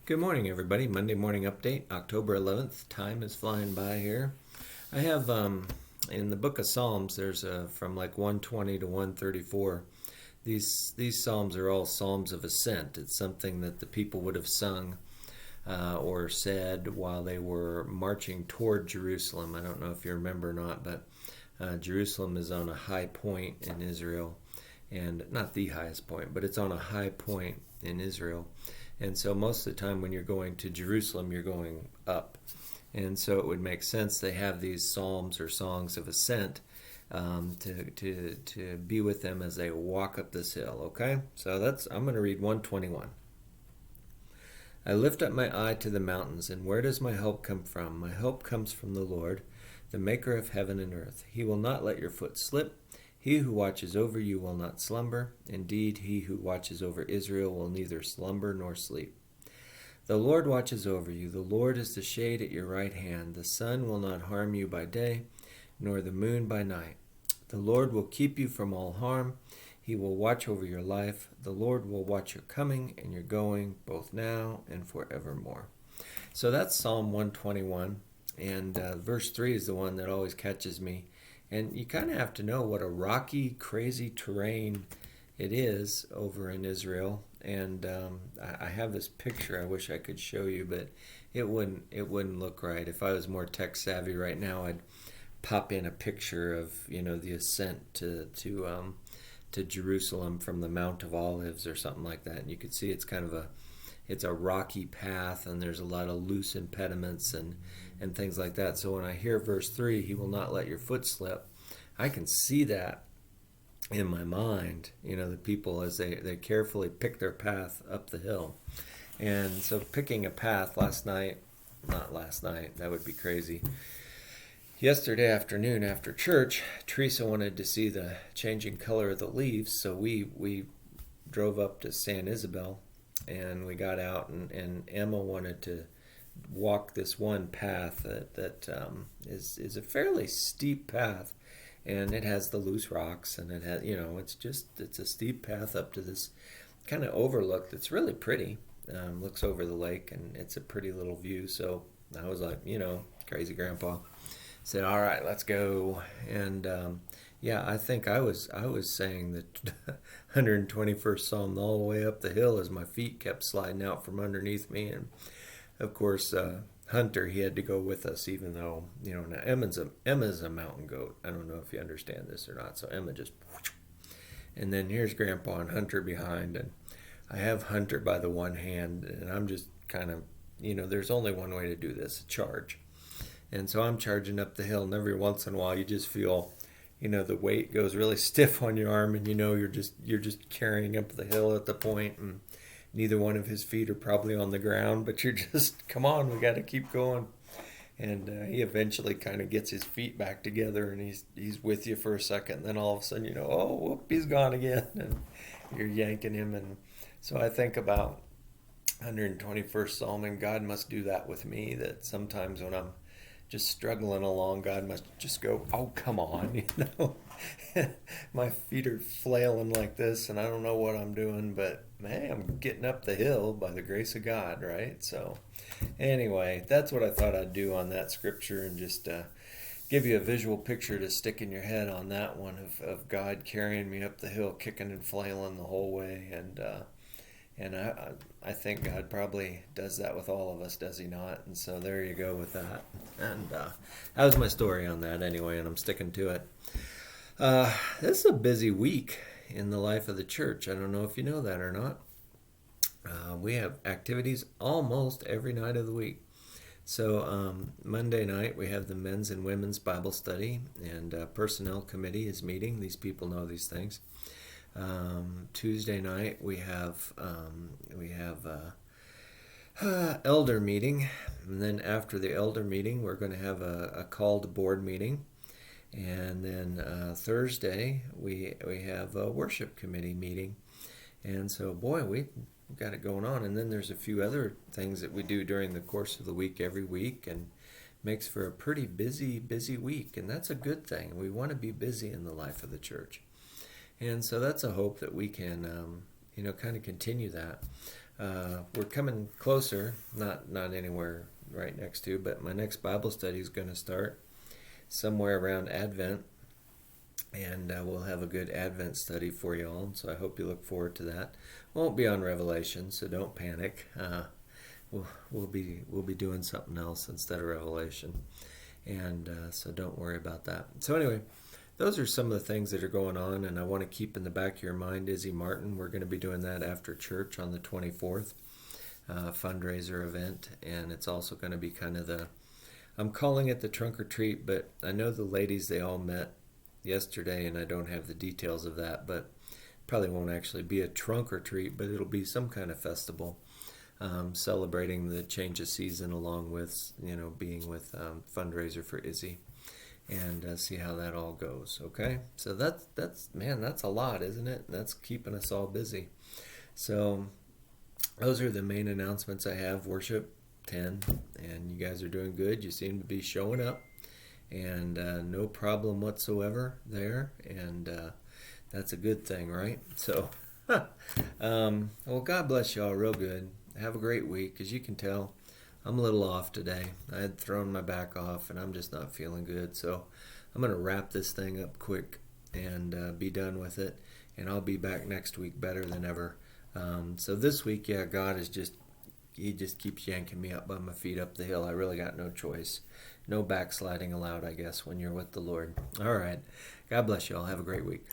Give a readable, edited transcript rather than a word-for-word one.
Good morning, everybody. Monday morning update, October 11th. Time is flying by here. I have in the book of Psalms, there's from like 120 to 134. These psalms are all psalms of ascent. It's something that the people would have sung or said while they were marching toward Jerusalem. I don't know if you remember or not, but Jerusalem is on a high point in Israel, and not the highest point, but it's on a high point in Israel. And so most of the time when you're going to Jerusalem, you're going up. And so it would make sense they have these psalms or songs of ascent to be with them as they walk up this hill. Okay, so I'm going to read 121. I lift up my eye to the mountains, and where does my help come from? My help comes from the Lord, the maker of heaven and earth. He will not let your foot slip. He who watches over you will not slumber. Indeed, he who watches over Israel will neither slumber nor sleep. The Lord watches over you. The Lord is the shade at your right hand. The sun will not harm you by day, nor the moon by night. The Lord will keep you from all harm. He will watch over your life. The Lord will watch your coming and your going, both now and forevermore. So that's Psalm 121. And verse 3 is the one that always catches me. And you kind of have to know what a rocky, crazy terrain it is over in Israel. And I have this picture I wish I could show you, but it wouldn't look right. If I was more tech savvy right now, I'd pop in a picture of the ascent to Jerusalem from the Mount of Olives or something like that. And you could see it's a rocky path, and there's a lot of loose impediments and things like that. So when I hear verse 3, he will not let your foot slip, I can see that in my mind, the people as they carefully pick their path up the hill. And so picking a path not last night, that would be crazy. Yesterday afternoon after church, Teresa wanted to see the changing color of the leaves, so we drove up to San Isabel, and we got out, and Emma wanted to walk this one path that is a fairly steep path, and it has the loose rocks, and it has it's a steep path up to this kind of overlook that's really pretty. Looks over the lake, and it's a pretty little view. So I was like, crazy grandpa said, all right, let's go. And I think I was saying that 121st Psalm all the way up the hill as my feet kept sliding out from underneath me. And of course, Hunter, he had to go with us, even though now Emma's a mountain goat. I don't know if you understand this or not. So Emma just, and then here's Grandpa and Hunter behind, and I have Hunter by the one hand, and I'm just kind of there's only one way to do this: charge. And so I'm charging up the hill, and every once in a while you just feel, the weight goes really stiff on your arm, and you're just carrying up the hill at the point, and neither one of his feet are probably on the ground, but you're just, come on, we got to keep going. And he eventually kind of gets his feet back together, and he's with you for a second, and then all of a sudden oh, whoop, he's gone again, and you're yanking him. And so I think about 121st Psalm, and God must do that with me, that sometimes when I'm just struggling along, God must just go, oh, come on, my feet are flailing like this, and I don't know what I'm doing, but man, I'm getting up the hill by the grace of God, right? So anyway, that's what I thought I'd do on that scripture, and just give you a visual picture to stick in your head on that one of God carrying me up the hill, kicking and flailing the whole way. And I think God probably does that with all of us, does he not? And so there you go with that. And that was my story on that anyway, and I'm sticking to it. This is a busy week in the life of the church. I don't know if you know that or not. We have activities almost every night of the week. So Monday night we have the men's and women's Bible study, and personnel committee is meeting. These people know these things. Tuesday night we have elder meeting, and then after the elder meeting we're going to have a called board meeting, and then Thursday we have a worship committee meeting. And so boy, we've got it going on. And then there's a few other things that we do during the course of the week every week, and makes for a pretty busy week, and that's a good thing. We want to be busy in the life of the church. And so that's a hope that we can, kind of continue that. we're coming closer, not anywhere right next to, but my next Bible study is going to start somewhere around Advent, and we'll have a good Advent study for you all. So I hope you look forward to that. Won't be on Revelation, so don't panic. We'll be doing something else instead of Revelation, and so don't worry about that. So anyway, those are some of the things that are going on, and I want to keep in the back of your mind Izzy Martin. We're going to be doing that after church on the 24th, fundraiser event, and it's also going to be kind of I'm calling it the trunk or treat, but I know the ladies, they all met yesterday, and I don't have the details of that, but probably won't actually be a trunk or treat, but it'll be some kind of festival, celebrating the change of season along with, being with fundraiser for Izzy, and see how that all goes. Okay, so that's a lot, isn't it? That's keeping us all busy. So those are the main announcements I have. Worship 10, and you guys are doing good. You seem to be showing up, and no problem whatsoever there, and that's a good thing, right? So well, God bless y'all real good. Have a great week. As you can tell, I'm a little off today. I had thrown my back off, and I'm just not feeling good. So I'm going to wrap this thing up quick and be done with it. And I'll be back next week better than ever. So this week, God is He just keeps yanking me up by my feet up the hill. I really got no choice. No backsliding allowed, I guess, when you're with the Lord. All right. God bless you all. Have a great week.